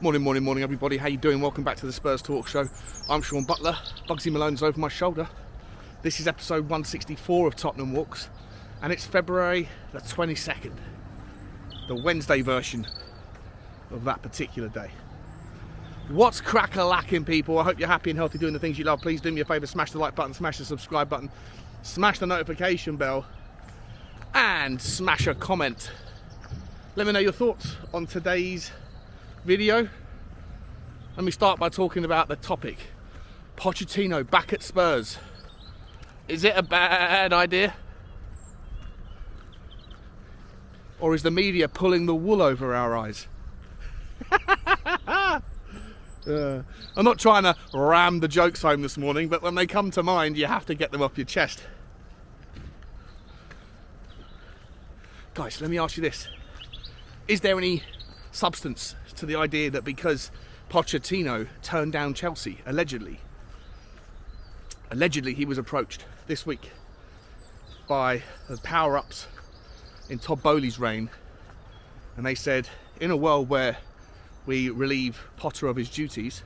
Morning, everybody. How you doing? Welcome back to the Spurs Talk Show. I'm Sean Butler. Bugsy Malone's over my shoulder. This is episode 164 of Tottenham Walks, and it's February the 22nd, the Wednesday version of that particular day. What's crack-a-lacking, people? I hope you're happy and healthy doing the things you love. Please do me a favour, smash the like button, smash the subscribe button, smash the notification bell, and smash a comment. Let me know your thoughts on today's video. Let me start by talking about the topic. Pochettino back at Spurs. Is it a bad idea? Or is the media pulling the wool over our eyes? I'm not trying to ram the jokes home this morning, but when they come to mind, you have to get them off your chest. Guys, let me ask you this. Is there any substance to the idea that because Pochettino turned down Chelsea, allegedly he was approached this week by the power-ups in Todd Bowley's reign, and they said, in a world where we relieve Potter of his duties,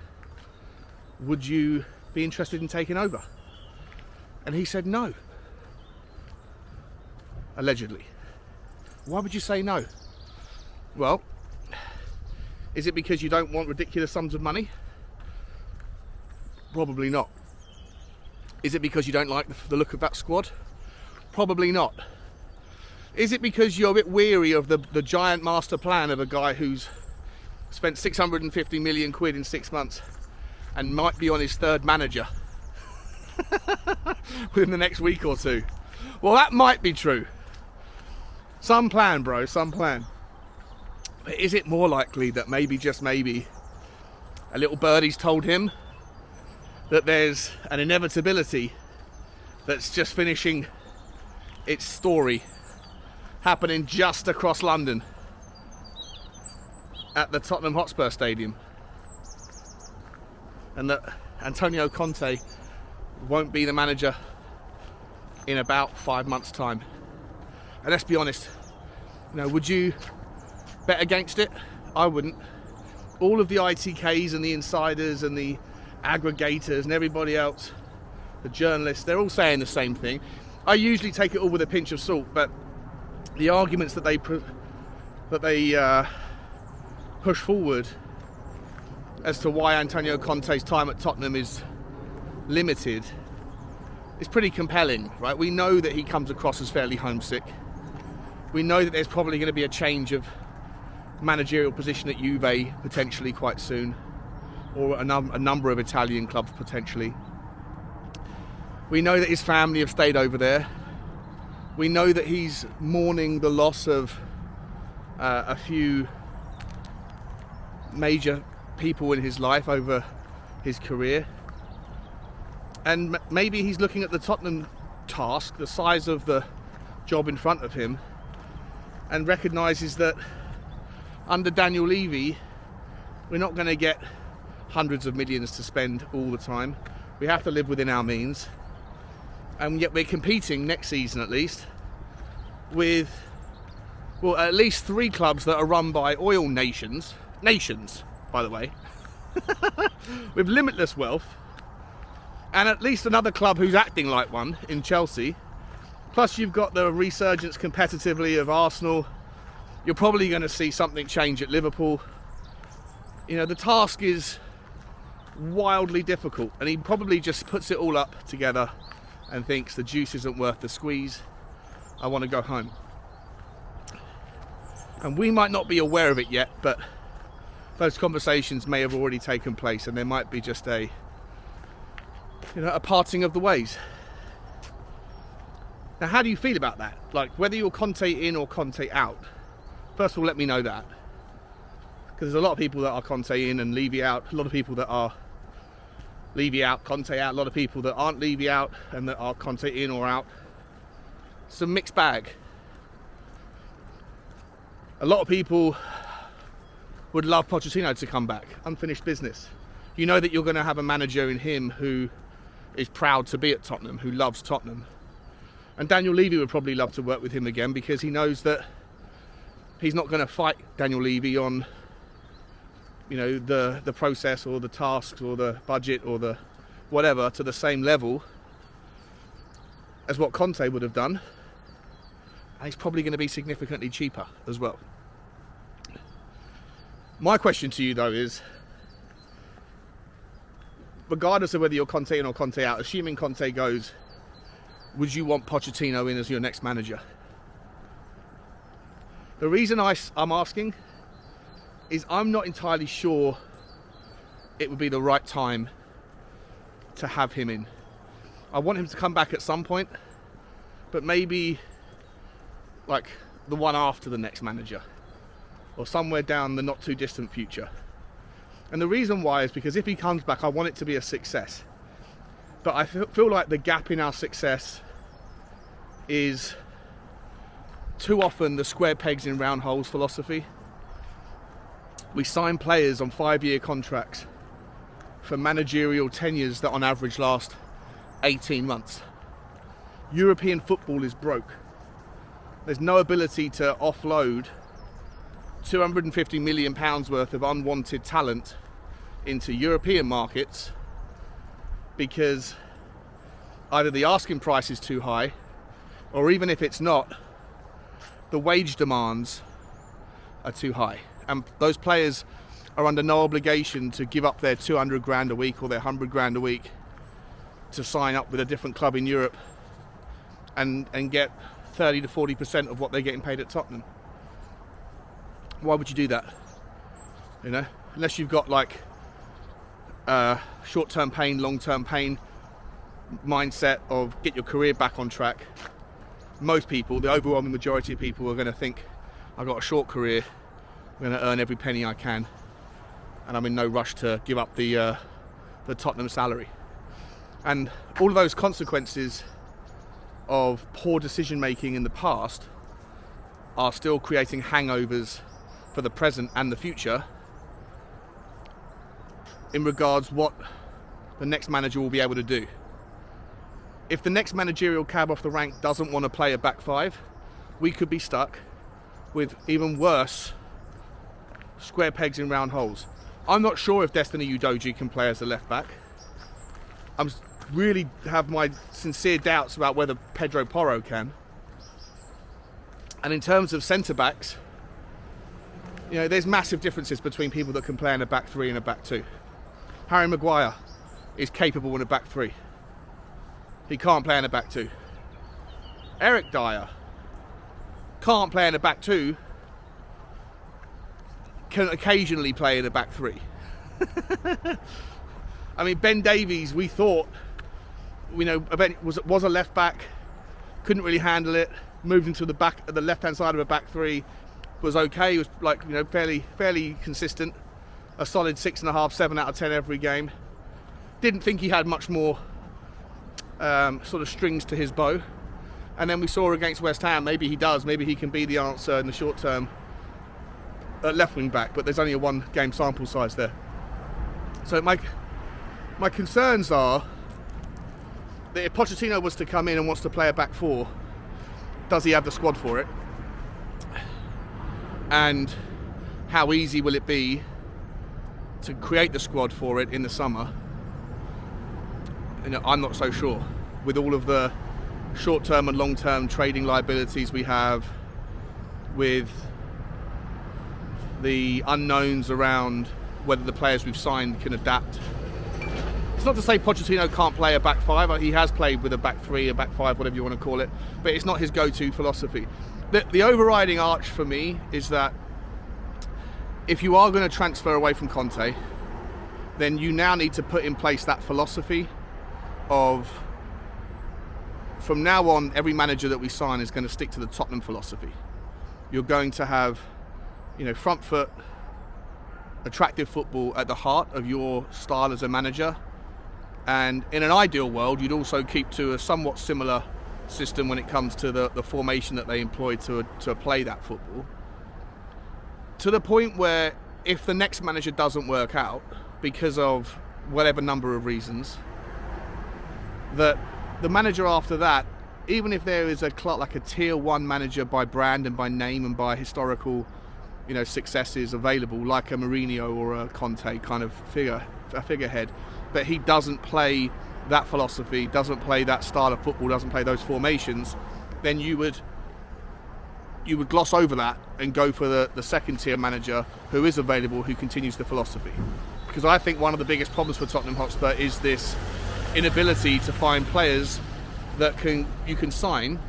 would you be interested in taking over? And he said no. Allegedly. Why would you say no? Well, is it because you don't want ridiculous sums of money? Probably not. Is it because you don't like the look of that squad? Probably not. Is it because you're a bit weary of the giant master plan of a guy who's spent 650 million quid in 6 months and might be on his third manager within the next week or two? Well, that might be true. Some plan, bro, some plan. But is it more likely that maybe, just maybe, a little birdie's told him that there's an inevitability that's just finishing its story, happening just across London at the Tottenham Hotspur Stadium, and that Antonio Conte won't be the manager in about 5 months' time? And let's be honest, would you bet against it? I wouldn't. All of the ITKs and the insiders and the aggregators and everybody else, the journalists, they're all saying the same thing. I usually take it all with a pinch of salt, but the arguments that they push forward as to why Antonio Conte's time at Tottenham is limited is pretty compelling, right? We know that he comes across as fairly homesick. We know that there's probably going to be a change of managerial position at Juve potentially quite soon, or a number of Italian clubs potentially. We know that his family have stayed over there. We know that he's mourning the loss of a few major people in his life over his career, and maybe he's looking at the Tottenham task, the size of the job in front of him, and recognises that under Daniel Levy we're not going to get hundreds of millions to spend all the time. We have to live within our means, and yet we're competing next season at least with, well, at least 3 clubs that are run by oil nations, by the way, with limitless wealth, and at least another club who's acting like one in Chelsea. Plus you've got the resurgence competitively of Arsenal. You're probably going to see something change at Liverpool. The task is wildly difficult, and he probably just puts it all up together and thinks the juice isn't worth the squeeze. I want to go home. And we might not be aware of it yet, but those conversations may have already taken place, and there might be just a parting of the ways. Now, how do you feel about that? Like, whether you're Conte in or Conte out? First of all, let me know that, because there's a lot of people that are Conte in and Levy out, a lot of people that are Levy out, Conte out, a lot of people that aren't Levy out and that are Conte in or out. It's a mixed bag. A lot of people would love Pochettino to come back. Unfinished business. You know that you're going to have a manager in him who is proud to be at Tottenham, who loves Tottenham. And Daniel Levy would probably love to work with him again, because he knows that he's not going to fight Daniel Levy on the process or the tasks or the budget or the whatever to the same level as what Conte would have done, and he's probably going to be significantly cheaper as well. My question to you though is, regardless of whether you're Conte in or Conte out, assuming Conte goes, would you want Pochettino in as your next manager? The reason I'm asking is I'm not entirely sure it would be the right time to have him in. I want him to come back at some point, but maybe like the one after the next manager, or somewhere down the not too distant future. And the reason why is because if he comes back, I want it to be a success. But I feel like the gap in our success is too often the square pegs in round holes philosophy. We sign players on 5-year contracts for managerial tenures that on average last 18 months. European football is broke. There's no ability to offload £250 million worth of unwanted talent into European markets because either the asking price is too high, or even if it's not, the wage demands are too high. And those players are under no obligation to give up their 200 grand a week or their 100 grand a week to sign up with a different club in Europe and get 30 to 40% of what they're getting paid at Tottenham. Why would you do that? Unless you've got like short-term pain, long-term pain mindset of get your career back on track. Most people, the overwhelming majority of people, are going to think, I've got a short career, I'm going to earn every penny I can, and I'm in no rush to give up the Tottenham salary. And all of those consequences of poor decision making in the past are still creating hangovers for the present and the future in regards what the next manager will be able to do. If the next managerial cab off the rank doesn't want to play a back five, we could be stuck with even worse square pegs in round holes. I'm not sure if Destiny Udogie can play as a left back. I'm really have my sincere doubts about whether Pedro Porro can. And in terms of centre backs, there's massive differences between people that can play in a back three and a back two. Harry Maguire is capable in a back three. He can't play in a back two. Eric Dyer can't play in a back two, can occasionally play in a back three. I mean, Ben Davies, we thought, was a left back, couldn't really handle it, moved into the left-hand side of a back three, was okay, he was fairly consistent, a solid 6.5, 7 out of 10 every game. Didn't think he had much more sort of strings to his bow. And then we saw against West Ham, maybe he does, maybe he can be the answer in the short term at left wing back, but there's only a 1 game sample size there. So my concerns are that if Pochettino was to come in and wants to play a back four, does he have the squad for it? And how easy will it be to create the squad for it in the summer? I'm not so sure. With all of the short-term and long-term trading liabilities we have, with the unknowns around whether the players we've signed can adapt. It's not to say Pochettino can't play a back five. He has played with a back three, a back five, whatever you want to call it, but it's not his go-to philosophy. The overriding arch for me is that if you are going to transfer away from Conte, then you now need to put in place that philosophy of, from now on, every manager that we sign is going to stick to the Tottenham philosophy. You're going to have, front foot, attractive football at the heart of your style as a manager. And in an ideal world, you'd also keep to a somewhat similar system when it comes to the formation that they employ to play that football. To the point where if the next manager doesn't work out because of whatever number of reasons, that the manager after that, even if there is a tier 1 manager by brand and by name and by historical successes available, like a Mourinho or a Conte kind of figurehead, but he doesn't play that philosophy, doesn't play that style of football, doesn't play those formations, then you would gloss over that and go for the second tier manager who is available, who continues the philosophy. Because I think one of the biggest problems for Tottenham Hotspur is this inability to find players that you can sign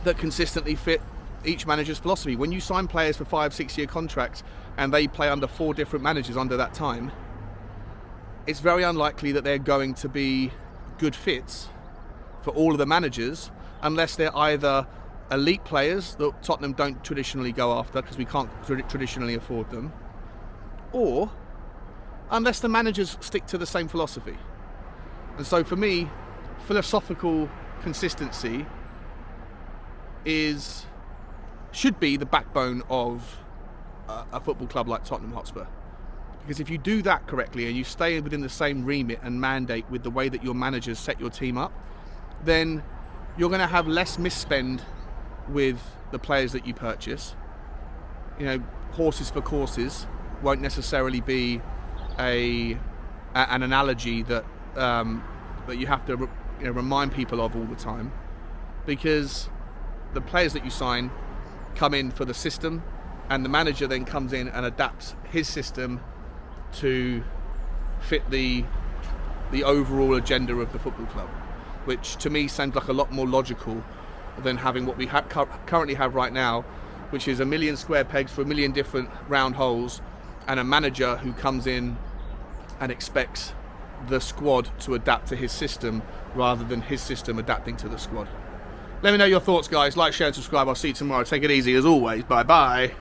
that consistently fit each manager's philosophy. When you sign players for 5-6 year contracts and they play under 4 different managers under that time, it's very unlikely that they're going to be good fits for all of the managers, unless they're either elite players that Tottenham don't traditionally go after because we can't traditionally afford them, or unless the managers stick to the same philosophy. And so for me, philosophical consistency should be the backbone of a football club like Tottenham Hotspur. Because if you do that correctly and you stay within the same remit and mandate with the way that your managers set your team up, then you're going to have less misspend with the players that you purchase. Horses for courses won't necessarily be an analogy that you have to remind people of all the time, because the players that you sign come in for the system, and the manager then comes in and adapts his system to fit the overall agenda of the football club, which to me sounds like a lot more logical than having what we currently have right now, which is 1 million square pegs for 1 million different round holes, and a manager who comes in and expects the squad to adapt to his system rather than his system adapting to the squad. Let me know your thoughts, guys. Like, share and subscribe. I'll see you tomorrow. Take it easy as always. Bye bye.